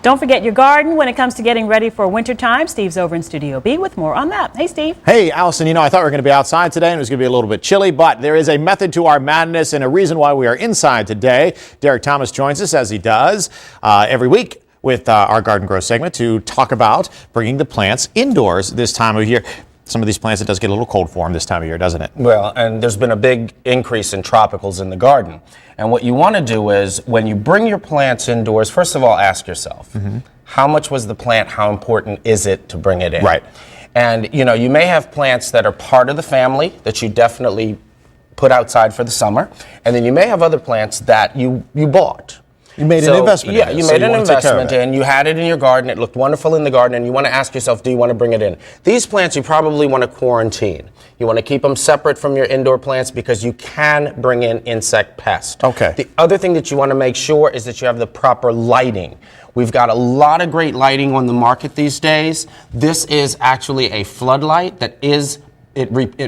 Don't forget your garden when it comes to getting ready for wintertime. Steve's over in Studio B with more on that. Hey, Steve. Hey, Allison, I thought we were going to be outside today and it was going to be a little bit chilly, but there is a method to our madness and a reason why we are inside today. Derek Thomas joins us, as he does every week, with our Garden Grow segment to talk about bringing the plants indoors this time of year. Some of these plants, it does get a little cold for them this time of year, doesn't it? Well, and there's been a big increase in tropicals in the garden. And what you want to do is, when you bring your plants indoors, first of all, ask yourself, how much was the plant, how important is it to bring it in? Right. And, you may have plants that are part of the family that you definitely put outside for the summer. And then you may have other plants that you bought. You made an investment in it. You made an investment in, you had it in your garden, it looked wonderful in the garden, and you want to ask yourself, do you want to bring it in? These plants you probably want to quarantine. You want to keep them separate from your indoor plants because you can bring in insect pest. Okay. The other thing that you want to make sure is that you have the proper lighting. We've got a lot of great lighting on the market these days. This is actually a floodlight that it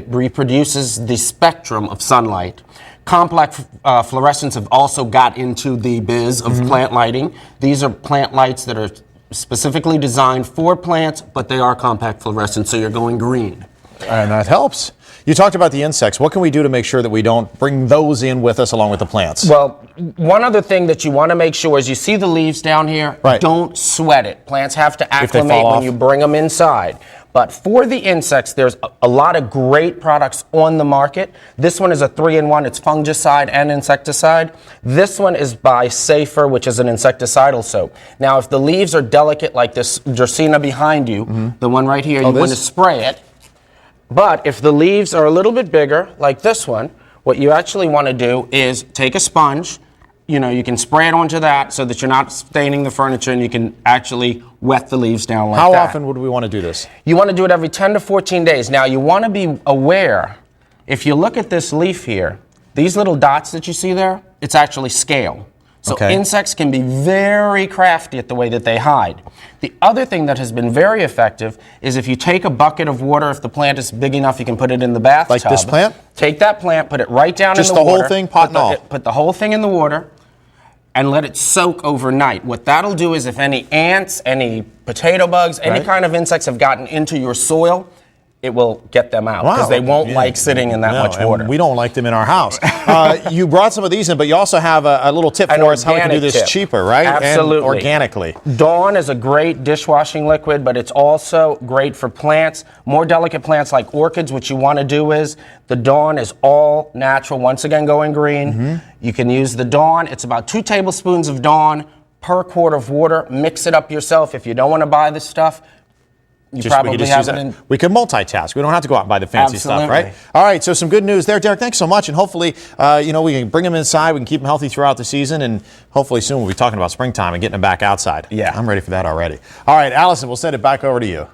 reproduces the spectrum of sunlight. Complex fluorescents have also got into the biz of plant lighting. These are plant lights that are specifically designed for plants, but they are compact fluorescents, so you're going green. And that helps. You talked about the insects. What can we do to make sure that we don't bring those in with us along with the plants? Well, one other thing that you want to make sure is you see the leaves down here? Right. Don't sweat it. Plants have to acclimate when you bring them inside. But for the insects, there's a lot of great products on the market. This one is a 3-in-1. It's fungicide and insecticide. This one is by Safer, which is an insecticidal soap. Now, if the leaves are delicate like this Dracaena behind you, the one right here, you want to spray it. But if the leaves are a little bit bigger, like this one, what you actually want to do is take a sponge. You can spray it onto that so that you're not staining the furniture, and you can actually wet the leaves down like that. How often would we want to do this? You want to do it every 10 to 14 days. Now, you want to be aware, if you look at this leaf here, these little dots that you see there, it's actually scale. So insects can be very crafty at the way that they hide. The other thing that has been very effective is if you take a bucket of water, if the plant is big enough, you can put it in the bathtub. Like this plant? Take that plant, put it right down in the water. Just the whole thing, pot and all? Put the whole thing in the water and let it soak overnight. What that'll do is if any ants, any potato bugs, any kind of insects have gotten into your soil, it will get them out because they won't like sitting in that much water. And we don't like them in our house. You brought some of these in, but you also have a little tip for us how we can do this cheaper, right? Absolutely. And organically. Dawn is a great dishwashing liquid, but it's also great for plants. More delicate plants like orchids, what you want to do is the Dawn is all natural, once again going green. You can use the Dawn. It's about 2 tablespoons of Dawn per quart of water. Mix it up yourself. If you don't want to buy this stuff, we can multitask. We don't have to go out and buy the fancy stuff, right? All right, so some good news there, Derek. Thanks so much, and hopefully, we can bring them inside. We can keep them healthy throughout the season, and hopefully soon we'll be talking about springtime and getting them back outside. Yeah, I'm ready for that already. All right, Allison, we'll send it back over to you.